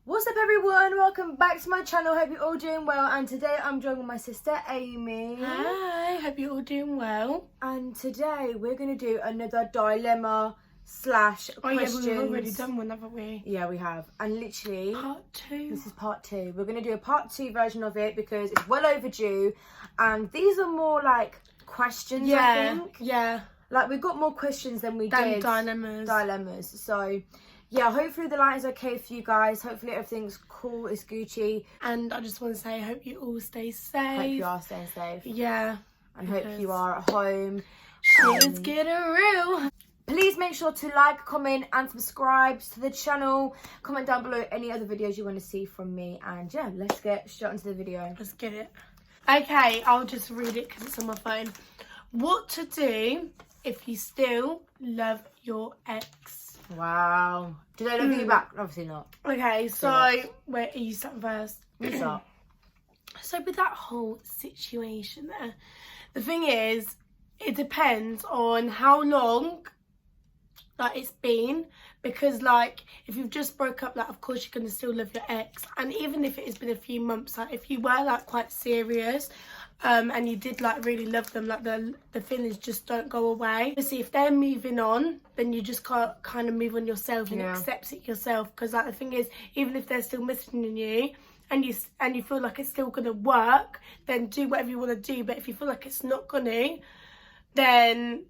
What's up everyone, welcome back to my channel. Hope you're all doing well, and today I'm joined with my sister Amy. Hi, hope you're all doing well. And today we're going to do another dilemma slash questions. Yeah, we've already done one, haven't we? Yeah, we have. And literally part 2. This is part 2. We're going to do a part 2 version of it because it's well overdue, and these are more like questions. I think. Yeah, like we've got more questions than we did dilemmas. So yeah, hopefully the light is okay for you guys. Hopefully everything's cool, it's Gucci. And I just want to say, I hope you all stay safe. Hope you are staying safe. Yeah. And hope you are at home. Shit is getting real. Please make sure to like, comment and subscribe to the channel. Comment down below any other videos you want to see from me. And yeah, let's get straight into the video. Let's get it. Okay, I'll just read it because it's on my phone. What to do if you still love your ex? Wow. Do they love you back? Obviously not. Okay, so where are you starting first? You start. So with that whole situation there, the thing is, it depends on how long like it's been, because like if you've just broke up, like of course you're gonna still love your ex. And even if it has been a few months, like if you were like quite serious and you did like really love them, like the feelings just don't go away. Obviously if they're moving on, then you just can't kind of move on yourself and accept it yourself, because like the thing is, even if they're still missing you and you feel like it's still gonna work, then do whatever you want to do. But if you feel like it's not gonna, then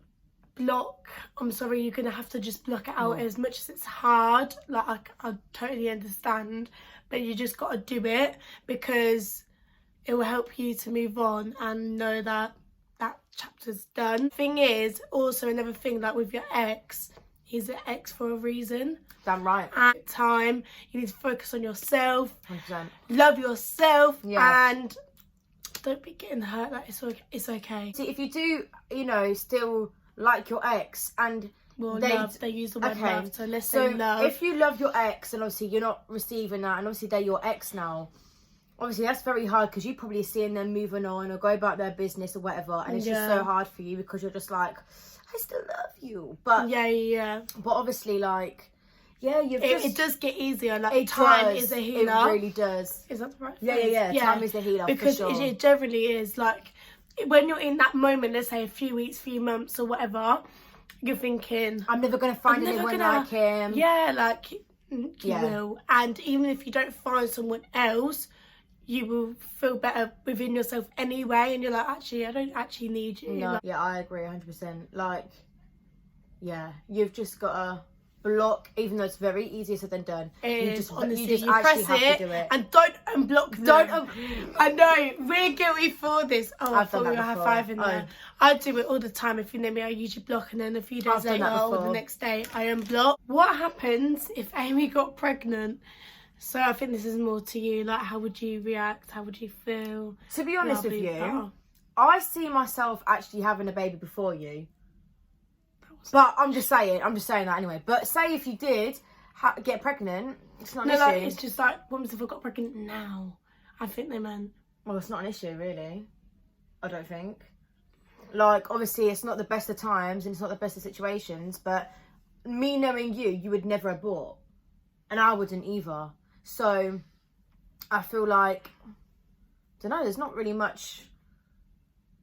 block. I'm sorry, you're gonna have to just block it out. As much as it's hard, like I totally understand, but you just gotta do it, because it will help you to move on and know that that chapter's done. Thing is, also another thing, like with your ex, he's an ex for a reason. Damn right. At the time, you need to focus on yourself, 100%. love yourself, and don't be getting hurt. Like it's okay. See, if you do, you know, still like your ex, and love, they use the word love, so let's say love. If you love your ex and obviously you're not receiving that, and obviously they're your ex now, obviously that's very hard, because you probably seeing them moving on or go about their business or whatever, and it's just so hard for you, because you're just like, I still love you, but but obviously like it does get easier. Like time is a healer. It really does. Is that the right phrase? Yeah. Time is a healer, because for sure. it generally is. Like when you're in that moment, let's say a few weeks, few months or whatever, you're thinking, I'm never gonna find anyone like him. Yeah, like you will. And even if you don't find someone else, you will feel better within yourself anyway, and you're like, actually, I don't actually need you. No. Yeah, I agree 100%. Like, yeah, you've just gotta block, even though it's very easier said than done. Honestly, you just you actually press have to do it. And don't unblock them. I know, we're guilty for this. Oh, I've done that before. High five in there. I do it all the time. If you know me, I usually block, and then a few days later or the next day I unblock. What happens if Amy got pregnant? So I think this is more to you. Like, how would you react? How would you feel? To be honest with you, I see myself actually having a baby before you. But I'm just saying that anyway. But say if you did get pregnant, it's not an issue. Like, it's just like, what if I got pregnant now? I think they meant. Well, it's not an issue, really. I don't think. Like, obviously, it's not the best of times and it's not the best of situations. But me knowing you, you would never abort. And I wouldn't either. So, I feel like, I don't know, there's not really much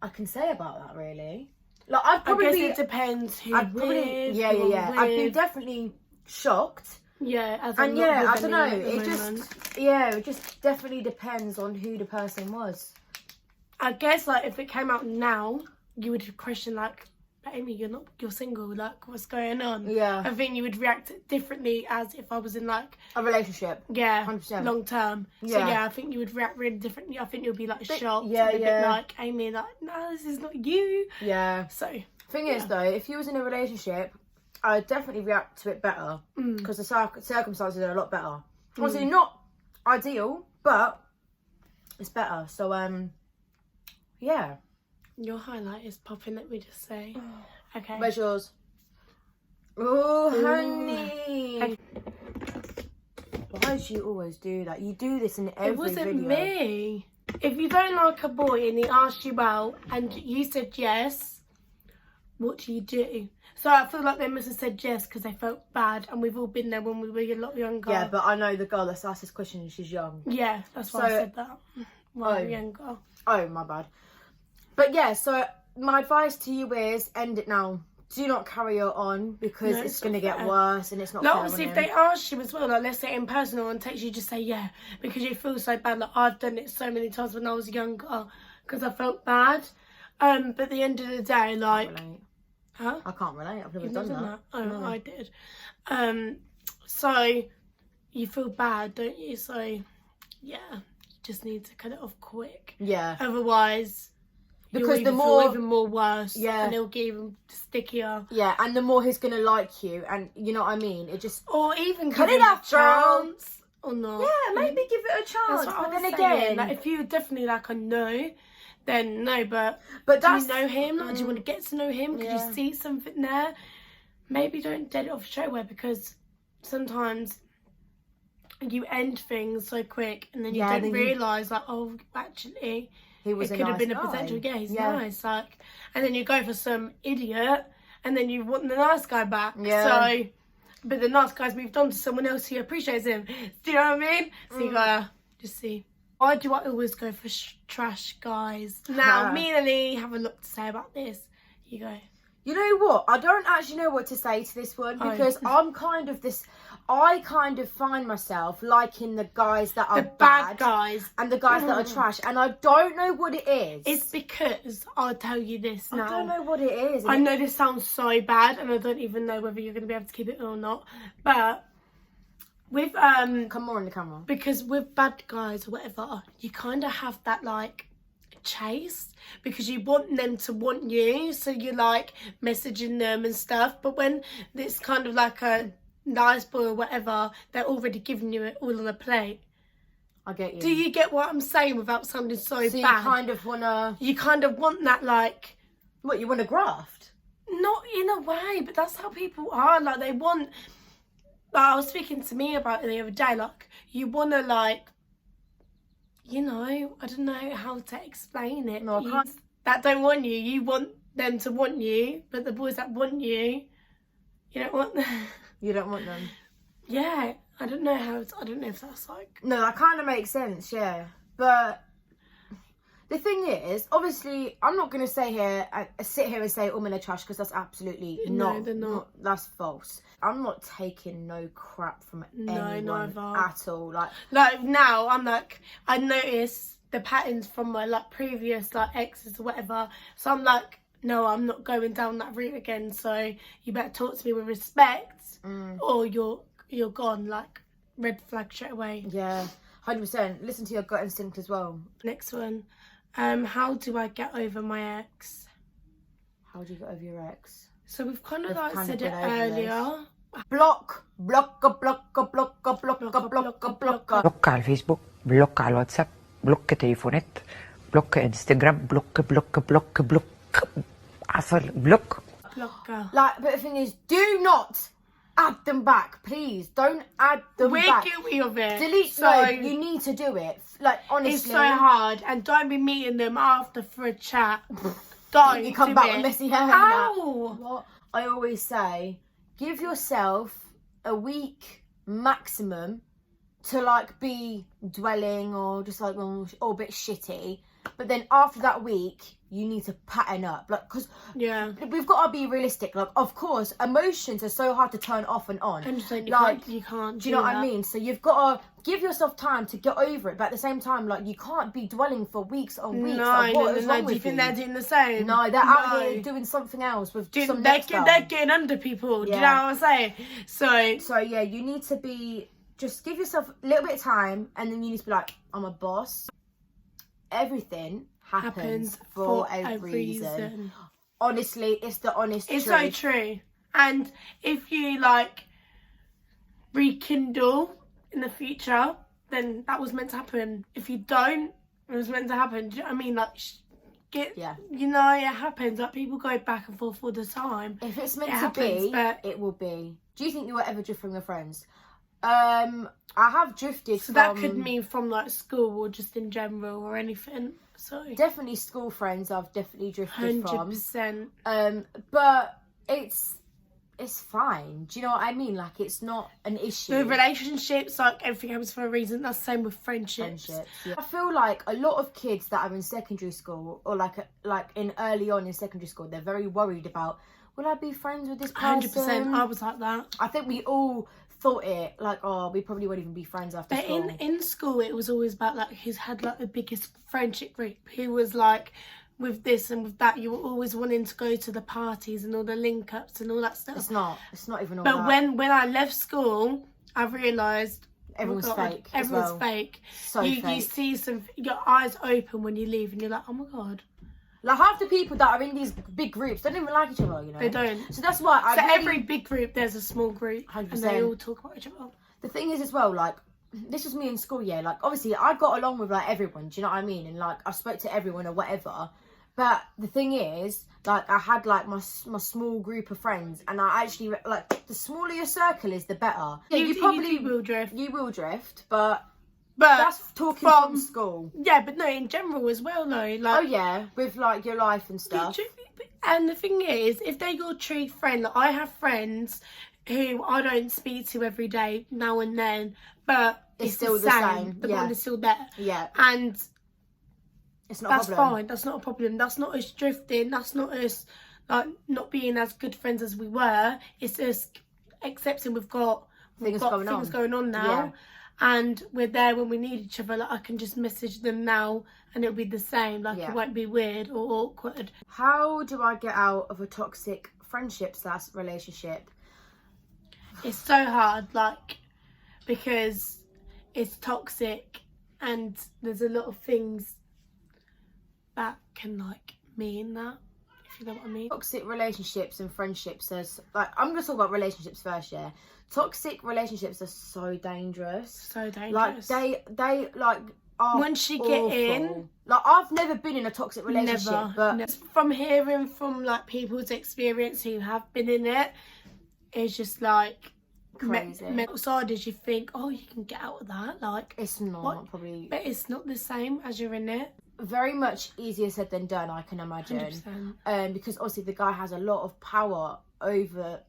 I can say about that, really. Like, I guess it depends who I'd be definitely shocked. Yeah, I don't know. It just definitely depends on who the person was. I guess like if it came out now, you would question like, but Amy, you're single. Like, what's going on? Yeah, I think you would react differently as if I was in like a relationship. Yeah, 100%. Long term. Yeah. So yeah, I think you would react really differently. I think you'll be like shocked. Yeah, a bit like, Amy, like, no, this is not you. Yeah. So thing is though, if you was in a relationship, I'd definitely react to it better, because the circumstances are a lot better. Obviously not ideal, but it's better. So yeah. Your highlight is popping, let me just say. Okay. Where's yours? Oh, honey. Okay. Why do you always do that? You do this in every video. It wasn't me. If you don't like a boy and he asked you out and you said yes, what do you do? So I feel like they must have said yes because they felt bad, and we've all been there when we were a lot younger. Yeah, but I know the girl that's asked this question and she's young. Yeah, that's why I said that. When we were younger. Oh, my bad. But yeah, so my advice to you is end it now. Do not carry it on because it's going to get worse and it's not fair on obviously, him. if they ask you as well, like let's say in person or on text, you just say yeah because you feel so bad. Like I've done it so many times when I was younger because I felt bad. But at the end of the day, like, huh? I can't relate. I've never done that. Oh, no. I did. So you feel bad, don't you? So yeah, you just need to cut it off quick. Yeah. Otherwise, because the more feel even more worse. Yeah. And it'll get even stickier. Yeah, and the more he's gonna like you, and you know what I mean. It just even cut give it off, a chance or not. Yeah, maybe give it a chance. That's what but I then was again, saying. Like if you definitely like a no, then no. But do that's, you know him? Like, do you want to get to know him? Could you see something there? Maybe don't dead it off straight away because sometimes you end things so quick and then you don't realise like, oh, actually it could have been a potential he's nice, like, and then you go for some idiot and then you want the nice guy back. So but the nice guy's moved on to someone else who appreciates him. Do you know what I mean? So you gotta just see. Why do I always go for trash guys? Now me and Ali have a lot to say about this. You go. You know what? I don't actually know what to say to this one because I'm kind of this. I kind of find myself liking the guys that are bad guys and the guys that are trash, and I don't know what it is. It's because I'll tell you this now. I don't know what it is. I know this sounds so bad, and I don't even know whether you're going to be able to keep it or not. But with come on the camera. Because with bad guys or whatever, you kind of have that like chase because you want them to want you, so you're like messaging them and stuff. But when it's kind of like a nice boy or whatever, they're already giving you it all on a plate. I get you. Do you get what I'm saying without sounding so bad? You kind of wanna. You kind of want that like. What, you want to graft? Not in a way, but that's how people are. Like they want. Like, I was speaking to me about it the other day. Like you wanna like. You know, I don't know how to explain it. No, I can't. That don't want you. You want them to want you, but the boys that want you, you don't want them. You don't want them. Yeah, I don't know how. I don't know if that's like. No, that kind of makes sense. Yeah, but the thing is, obviously, I'm not gonna sit here and say all men are trash because that's absolutely no, they're not. That's false. I'm not taking no crap from anyone at all. Like now, I'm like, I notice the patterns from my like previous like exes or whatever. So I'm like, no, I'm not going down that route again. So you better talk to me with respect, or you're gone. Like red flag straight away. Yeah, 100%. Listen to your gut instinct as well. Next one, how do I get over my ex? How do you get over your ex? So we've kind of like said it earlier. Blocca على الفيسبوك، بلوك على الواتساب، بلوك تليفونات، بلوك انستغرام، بلوك عفوا بلوك. Like, but the thing is, do not add them back, please. Don't add them back. We're guilty of it. Delete. So no, you need to do it. Like, honestly, it's so hard, and don't be meeting them after for a chat. Don't. You come back with messy hair. Ow! What I always say, give yourself a week maximum to like be dwelling or just like or a bit shitty, but then after that week you need to pattern up, like, because we've got to be realistic. Like, of course, emotions are so hard to turn off and on. Like you can't. Do you know what I mean? So you've got to give yourself time to get over it, but at the same time, like, you can't be dwelling for weeks on weeks. No. Do you think they're doing the same? No, they're out here doing something else with some next girl. They're getting under people. Do you know what I'm saying? So yeah, you need to be. Just give yourself a little bit of time, and then you need to be like, I'm a boss. Everything happens for a reason. Honestly, it's the honest truth. It's so true. And if you like rekindle in the future, then that was meant to happen. If you don't, it was meant to happen. Do you know what I mean? Like, you know, it happens. Like, people go back and forth all the time. If it's meant to be, it will be. Do you think you were ever drift from your friends? I have drifted So from... that could mean from like school or just in general or anything. So Definitely school friends I've definitely drifted 100%. from. But it's fine. Do you know what I mean? Like, it's not an issue. The relationships, like everything happens for a reason. That's the same with friendships. Yeah. I feel like a lot of kids that are in secondary school or like in early on in secondary school, they're very worried about, will I be friends with this person? 100%. I was like that. I think we all thought it, like, oh, we probably won't even be friends after school. But in school, it was always about like who's had like the biggest friendship group. Who was like with this and with that. You were always wanting to go to the parties and all the link ups and all that stuff. It's not even all but that. But when I left school, I realised everyone's fake. Everyone's fake. So fake. You see your eyes open when you leave and you're like, oh my God. Like, half the people that are in these big groups don't even like each other, you know? They don't. So that's why every big group, there's a small group. 100%. And they all talk about each other. The thing is as well, like, this was me in school, yeah. Like, obviously, I got along with, like, everyone, do you know what I mean? And, like, I spoke to everyone or whatever. But the thing is, like, I had, like, my small group of friends. And I actually, like, the smaller your circle is, the better. Yeah, you probably will drift. You will drift, but that's talking from school. Yeah, but no, in general as well, though. Like, oh, yeah, with, like, your life and stuff. And the thing is, if they're your true friend, like, I have friends who I don't speak to every day, now and then, but it's still the same. The bond is still there. Yeah. And it's not that's a problem. fine. That's not a problem. That's not us drifting. That's not us, like, not being as good friends as we were. It's just accepting we've got things going on now. Yeah. And we're there when we need each other. Like, I can just message them now and it'll be the same. Like, it won't be weird or awkward. How do I get out of a toxic friendship/relationship? It's so hard, like, because it's toxic and there's a lot of things that can, like, mean that, if you know what I mean. Toxic relationships and friendships, like, I'm going to talk about relationships first, yeah. Toxic relationships are so dangerous. So dangerous. Like, they like, are once you awful. get in... Like, I've never been in a toxic relationship, but... From hearing from, like, people's experience who have been in it, it's just, like... Crazy. Mental side is you think, oh, you can get out of that. Like, it's not, probably... But it's not the same as you're in it. Very much easier said than done, I can imagine. 100%. Because obviously the guy has a lot of power over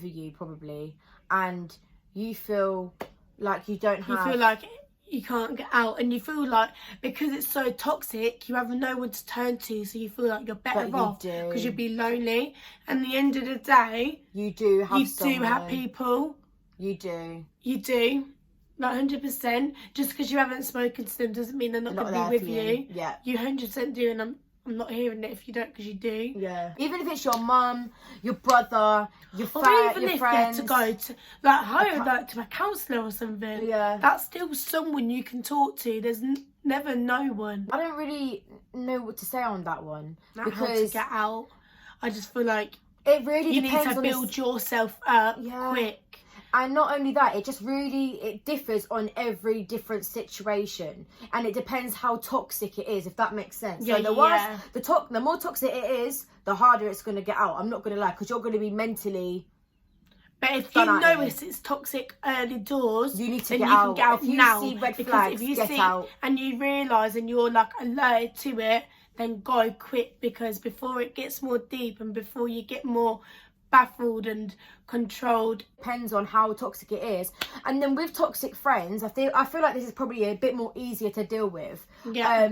you, probably, and you feel like you don't have... You feel like you can't get out, and you feel like, because it's so toxic, you have no one to turn to, so you feel like you're better off because you'd be lonely. And at the end of the day, you do have people. You do. Like, 100%. Just because you haven't spoken to them doesn't mean they're not going to be with you. Yeah. You 100% do, and I'm not hearing it if you don't, because you do. Yeah. Even if it's your mum, your brother, your friend, or even your if friends. you have to go to, like, home, like, to a counsellor or something. Yeah. That's still someone you can talk to. There's never no one. I don't really know what to say on that one. Because how to get out. I just feel like it really you need to build yourself up quick. And not only that, it differs on every different situation, and it depends how toxic it is, if that makes sense. So the more toxic it is, the harder it's going to get out. I'm not going to lie, because you're going to be mentally. But if you notice it's toxic early doors, you need to get out. If you now, see red flags, get out. And you realise and you're, like, alerted to it, then go quick, because before it gets more deep and before you get more baffled and controlled. Depends on how toxic it is. And then with toxic friends, I feel like this is probably a bit more easier to deal with. Yeah.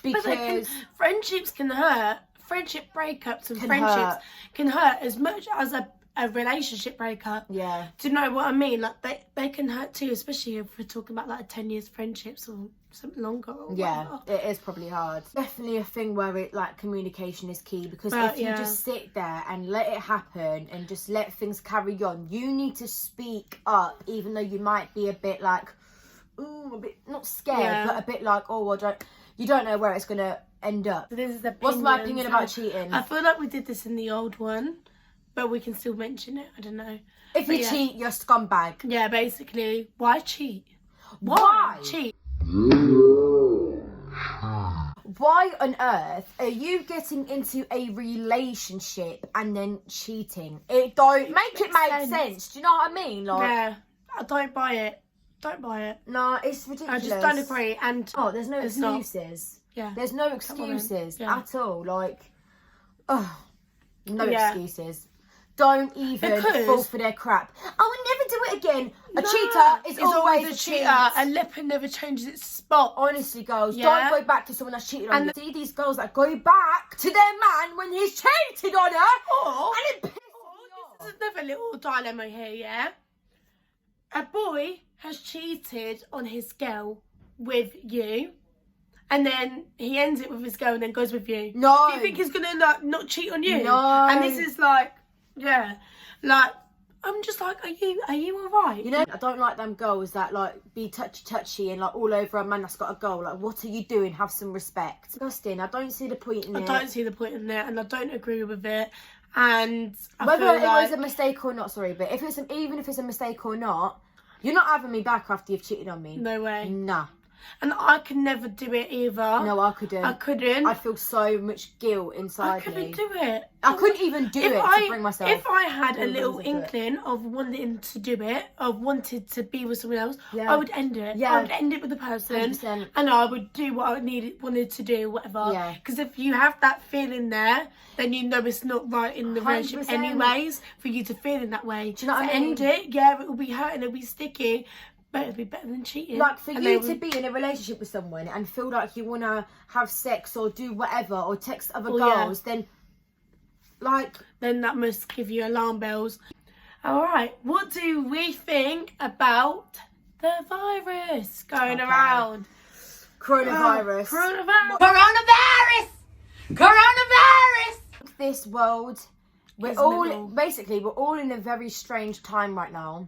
Because friendships can hurt. Friendship breakups and friendships can hurt as much as a relationship breakup. Yeah. Do you know what I mean? Like, they can hurt too, especially if we're talking about, like, 10 years friendships or something longer or whatever. It is probably hard. Definitely a thing where communication is key, because if you just sit there and let it happen and just let things carry on, you need to speak up, even though you might be a bit like, a bit not scared, but a bit like, you don't know where it's gonna end up. So this is what's my opinion about cheating? I feel like we did this in the old one, but we can still mention it. I don't know. If you cheat, you're a scumbag. Yeah, basically. Why cheat? Why cheat? Why on earth are you getting into a relationship and then cheating? It don't make sense. Do you know what I mean? Yeah, I don't buy it. Don't buy it. No, it's ridiculous. I just don't agree. And there's no excuses. Yeah. There's no excuses Yeah. at all. Like, no excuses. Don't even fall for their crap. I will never do it again. A cheater is always a cheater. A leopard never changes its spot. Honestly, girls, don't go back to someone that's cheated on you. See these girls that go back to their man when he's cheated on her. And it pisses me off. This is another little dilemma here, yeah? A boy has cheated on his girl with you. And then he ends it with his girl and then goes with you. No. Do you think he's going to like not cheat on you? No. And this is like, yeah, like, I'm just like, are you alright? You know, I don't like them girls that like be touchy and like all over a man that's got a goal. Like, what are you doing? Have some respect. Disgusting. I don't see the point in it. I don't see the point in it, and I don't agree with it. And I whether feel it was a mistake or not, sorry, but even if it's a mistake or not, you're not having me back after you've cheated on me. No way. Nah. And I could never do it either. No, I couldn't. I'd feel so much guilt inside I couldn't me. do it. I couldn't even do it to bring myself. If I had a little inkling of wanting to do it, of wanted to be with someone else, I would end it. Yeah. I would end it with the person, 100%. and I would do what I wanted to do, whatever. Yeah. Because if you have that feeling there, then you know it's not right in the relationship 100%. anyways for you to feel in that way. Do you know what I mean? End it, yeah, it will be hurting, it'll be sticky. But it'd be better than cheating. Like, for you to be in a relationship with someone and feel like you want to have sex or do whatever or text other girls, then, like... Then that must give you alarm bells. Alright, what do we think about the virus going around? Coronavirus. Coronavirus! This world, we're all in a very strange time right now.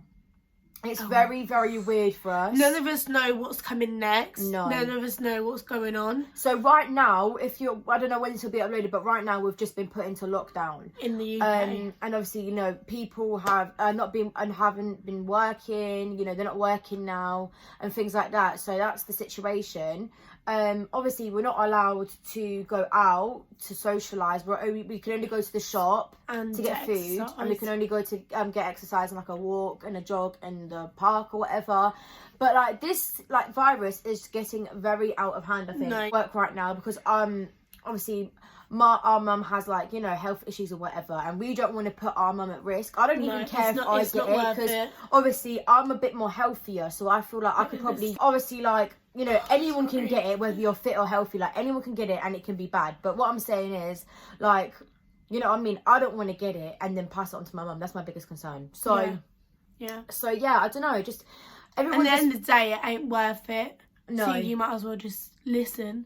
It's very, very weird for us. None of us know what's coming next. No. None of us know what's going on. So right now, I don't know when this will be uploaded, but right now we've just been put into lockdown. In the UK. And obviously, you know, people have haven't been working, you know, they're not working now and things like that. So that's the situation. Obviously, we're not allowed to go out to socialise. We can only go to the shop and to get food, and we can only go to get exercise and like a walk and a jog in the park or whatever. But like this virus is getting very out of hand, I think, work right now, because obviously our mum has like, you know, health issues or whatever, and we don't want to put our mum at risk. I don't even care if I get it, because obviously I'm a bit more healthier, so I feel like I could probably, obviously, like, you know, anyone can get it, whether you're fit or healthy, like anyone can get it and it can be bad. But what I'm saying is, like, you know what I mean, I don't want to get it and then pass it on to my mum. That's my biggest concern. So yeah, I don't know, just everyone. At the end of the day, it ain't worth it. No. So you might as well just listen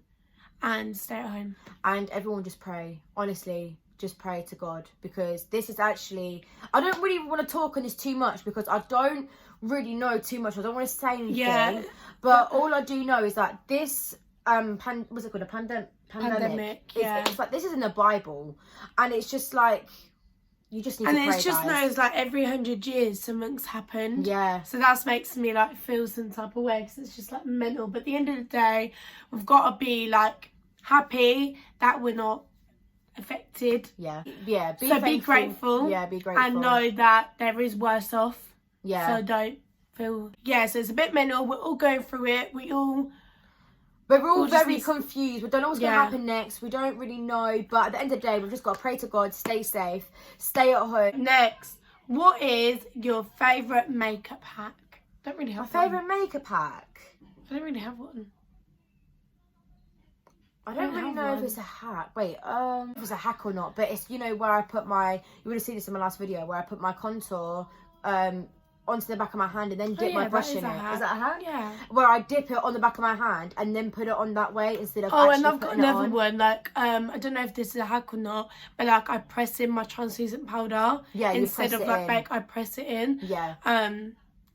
and stay at home. And everyone just pray. Honestly, just pray to God, because this is actually, I don't really want to talk on this too much because I don't really know too much. I don't want to say anything. But all I do know is that this what's it called? Pandemic. It's like, this is in the Bible, and it's just like, you just need to pray, and it's just guys. knows like every 100 years something's happened. Yeah. So that makes me like feel some type of way, because it's just like mental. But at the end of the day, we've got to be like happy that we're not affected. Yeah. Be grateful. Yeah, be grateful. And know that there is worse off. Yeah. So don't feel. Yeah. So it's a bit mental. We're all going through it. We're all very confused. We don't know what's going to happen next. We don't really know. But at the end of the day, we've just got to pray to God, stay safe, stay at home. Next, what is your favourite makeup hack? Don't really have My favourite makeup hack? I don't really have one. I don't really know if it's a hack. Wait, if it's a hack or not. But it's, you know, where I put my, you would have seen this in my last video, where I put my contour onto the back of my hand and then dip my brush in it. Is that a hack? Yeah. Where I dip it on the back of my hand and then put it on that way instead of and I've got another one. Like, I don't know if this is a hack or not, but like I press in my translucent powder. Yeah, instead of like bake, I press it in. Yeah.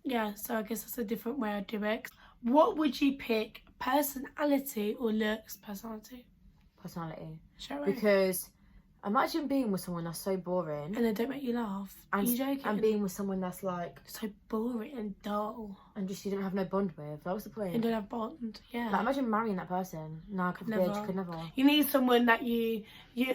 Yeah. So I guess that's a different way I do it. What would you pick? Personality or looks? Personality. Because imagine being with someone that's so boring and they don't make you laugh. Are you joking? And being with someone that's like so boring and dull, and just you don't have no bond with. That was the point. You don't have bond. Yeah. Like, imagine marrying that person. No, I could never. You need someone that you're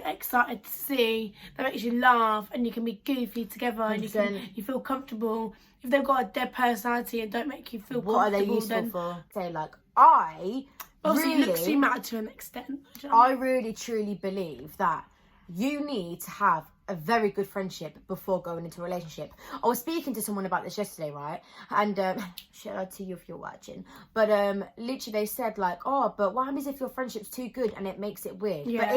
excited to see, that makes you laugh, and you can be goofy together, 100%. And you feel comfortable. if they've got a dead personality and don't make you feel What are they comfortable, useful then for? Say like, I obviously looks do really, matter to an extent. Do you know what I really truly believe that you need to have a very good friendship before going into a relationship. I was speaking to someone about this yesterday, right? And shout out to you if you're watching. But literally they said like, oh, but what happens if your friendship's too good and it makes it weird? Yeah. But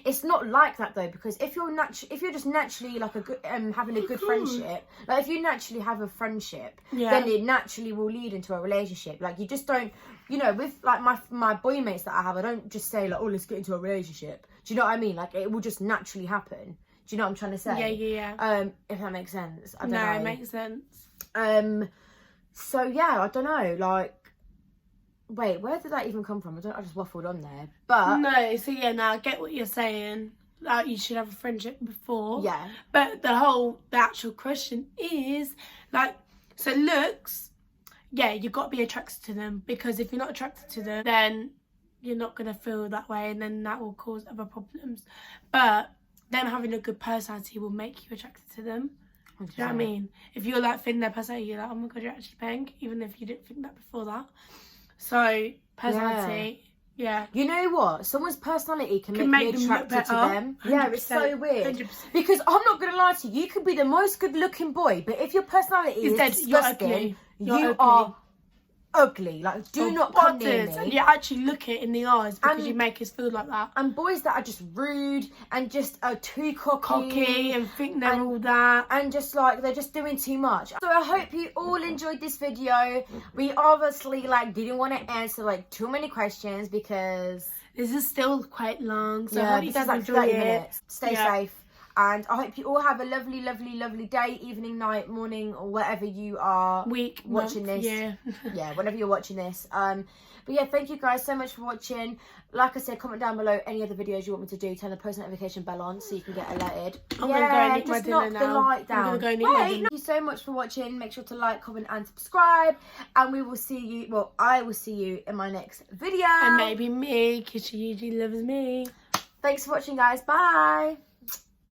it's not like that though, because if you're just naturally like a good having a good friendship, like if you naturally have a friendship, then it naturally will lead into a relationship. Like you just don't, you know, with like my boy mates that I have, I don't just say like, oh, let's get into a relationship. Do you know what I mean? Like it will just naturally happen. Do you know what I'm trying to say? Yeah. If that makes sense. I don't know. No, it makes sense. So yeah, I don't know. Like, wait, where did that even come from? I just waffled on there. But no, so yeah, now I get what you're saying. Like you should have a friendship before. Yeah. But the actual question is like, so looks. Yeah, you've got to be attracted to them, because if you're not attracted to them, then you're not gonna feel that way, and then that will cause other problems. But them having a good personality will make you attracted to them. 100%. Do you know what I mean? If you're like feeling their personality, you're like, oh my god, you're actually paying, even if you didn't think that before that. So personality, yeah. You know what? Someone's personality can make make me them look attracted to better. them. Yeah, it's so weird. 100%. Because I'm not gonna lie to you, you could be the most good-looking boy, but if your personality is dead, you're disgusting, ugly. You're you ugly. are ugly. Like, do not come near butters, me. and you actually look it in the eyes because And- you make us feel like that. And boys that are just rude and just are too Cocky and think they're all that. and just like they're just doing too much. So I hope you all enjoyed this video. We obviously like didn't want to answer like too many questions because This is still quite long, so I yeah, hope you this is guys like enjoy 30 it. minutes. Stay Yeah. safe. And I hope you all have a lovely, lovely, lovely day, evening, night, morning, or whatever you are Week, watching month, this. yeah. Yeah, whenever you're watching this. But yeah, thank you guys so much for watching. Like I said, comment down below any other videos you want me to do. Turn the post notification bell on so you can get alerted. I'm gonna go and eat my just dinner knock the now. like I'm down. gonna go and eat my Wait, dinner. thank you so much for watching. Make sure to like, comment, and subscribe. And we will see you. Well, I will see you in my next video. And maybe me, because she usually loves me. Thanks for watching, guys. Bye.